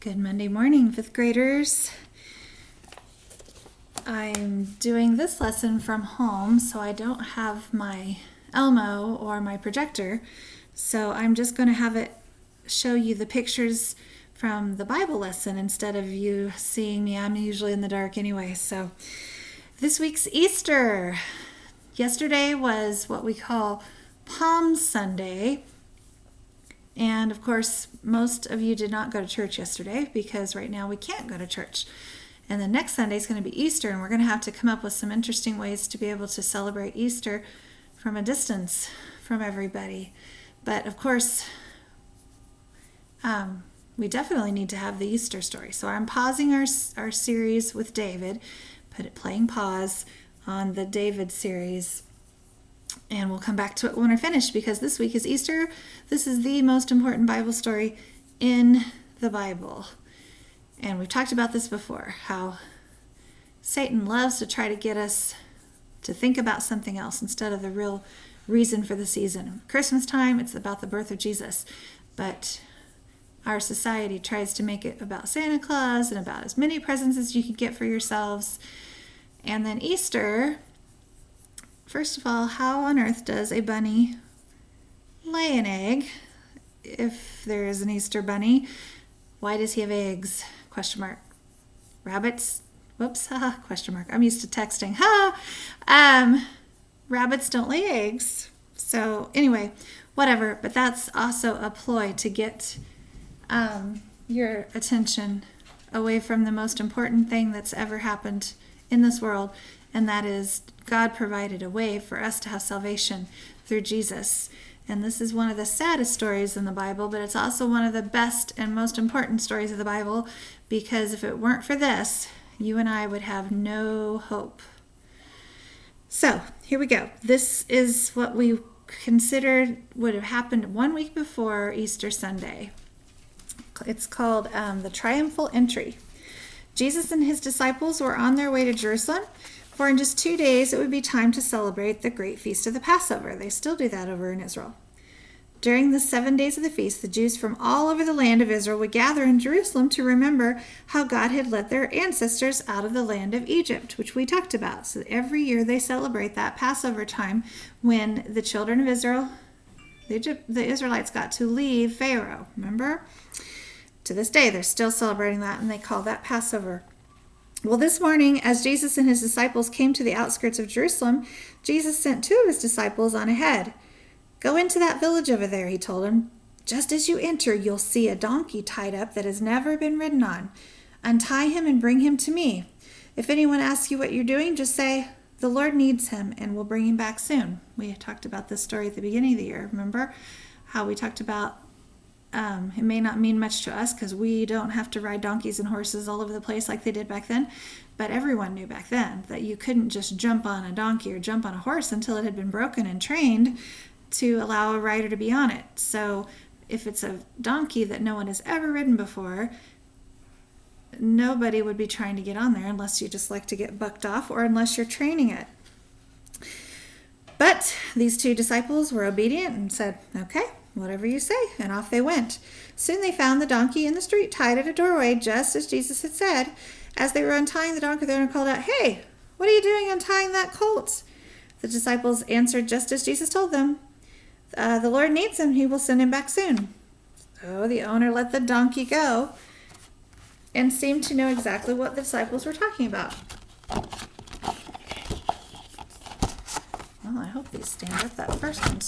Good Monday morning, fifth graders. I'm doing this lesson from home, so I don't have my Elmo or my projector. So I'm just going to have it show you the pictures from the Bible lesson instead of you seeing me. I'm usually in the dark anyway. So this week's Easter. Yesterday was what we call Palm Sunday. And of course, most of you did not go to church yesterday because right now we can't go to church. And the next Sunday is going to be Easter, and we're going to have to come up with some interesting ways to be able to celebrate Easter from a distance from everybody. But of course, we definitely need to have the Easter story. So I'm pausing our series with David, playing pause on the David series. And we'll come back to it when we're finished because this week is Easter. This is the most important Bible story in the Bible. And we've talked about this before, how Satan loves to try to get us to think about something else instead of the real reason for the season. Christmas time, it's about the birth of Jesus. But our society tries to make it about Santa Claus and about as many presents as you can get for yourselves. And then Easter, first of all, how on earth does a bunny lay an egg? If there is an Easter bunny, why does he have eggs? Question mark. Rabbits? Whoops, haha, question mark. I'm used to texting. Rabbits don't lay eggs. So anyway, whatever. But that's also a ploy to get your attention away from the most important thing that's ever happened in this world, and that is God provided a way for us to have salvation through Jesus. And this is one of the saddest stories in the Bible, but it's also one of the best and most important stories of the Bible, because if it weren't for this, you and I would have no hope. So here we go. This is what we considered would have happened 1 week before Easter Sunday. It's called the Triumphal Entry. Jesus and his disciples were on their way to Jerusalem, for in just 2 days it would be time to celebrate the great feast of the Passover. They still do that over in Israel. During the 7 days of the feast, the Jews from all over the land of Israel would gather in Jerusalem to remember how God had led their ancestors out of the land of Egypt, which we talked about. So every year they celebrate that Passover time when the children of Israel, the Israelites, got to leave Pharaoh. Remember? To this day, they're still celebrating that, and they call that Passover. Well, this morning, as Jesus and his disciples came to the outskirts of Jerusalem, Jesus sent 2 of his disciples on ahead. Go into that village over there, he told them. Just as you enter, you'll see a donkey tied up that has never been ridden on. Untie him and bring him to me. If anyone asks you what you're doing, just say, the Lord needs him, and we'll bring him back soon. We talked about this story at the beginning of the year. Remember how we talked about it may not mean much to us because we don't have to ride donkeys and horses all over the place like they did back then. But everyone knew back then that you couldn't just jump on a donkey or jump on a horse until it had been broken and trained to allow a rider to be on it. So if it's a donkey that no one has ever ridden before, nobody would be trying to get on there unless you just like to get bucked off or unless you're training it. But these 2 disciples were obedient and said, okay, whatever you say, and off they went. Soon they found the donkey in the street, tied at a doorway, just as Jesus had said. As they were untying the donkey, the owner called out, hey, what are you doing untying that colt? The disciples answered just as Jesus told them. The Lord needs him. He will send him back soon. So the owner let the donkey go and seemed to know exactly what the disciples were talking about. Well, I hope these stand up. That first one's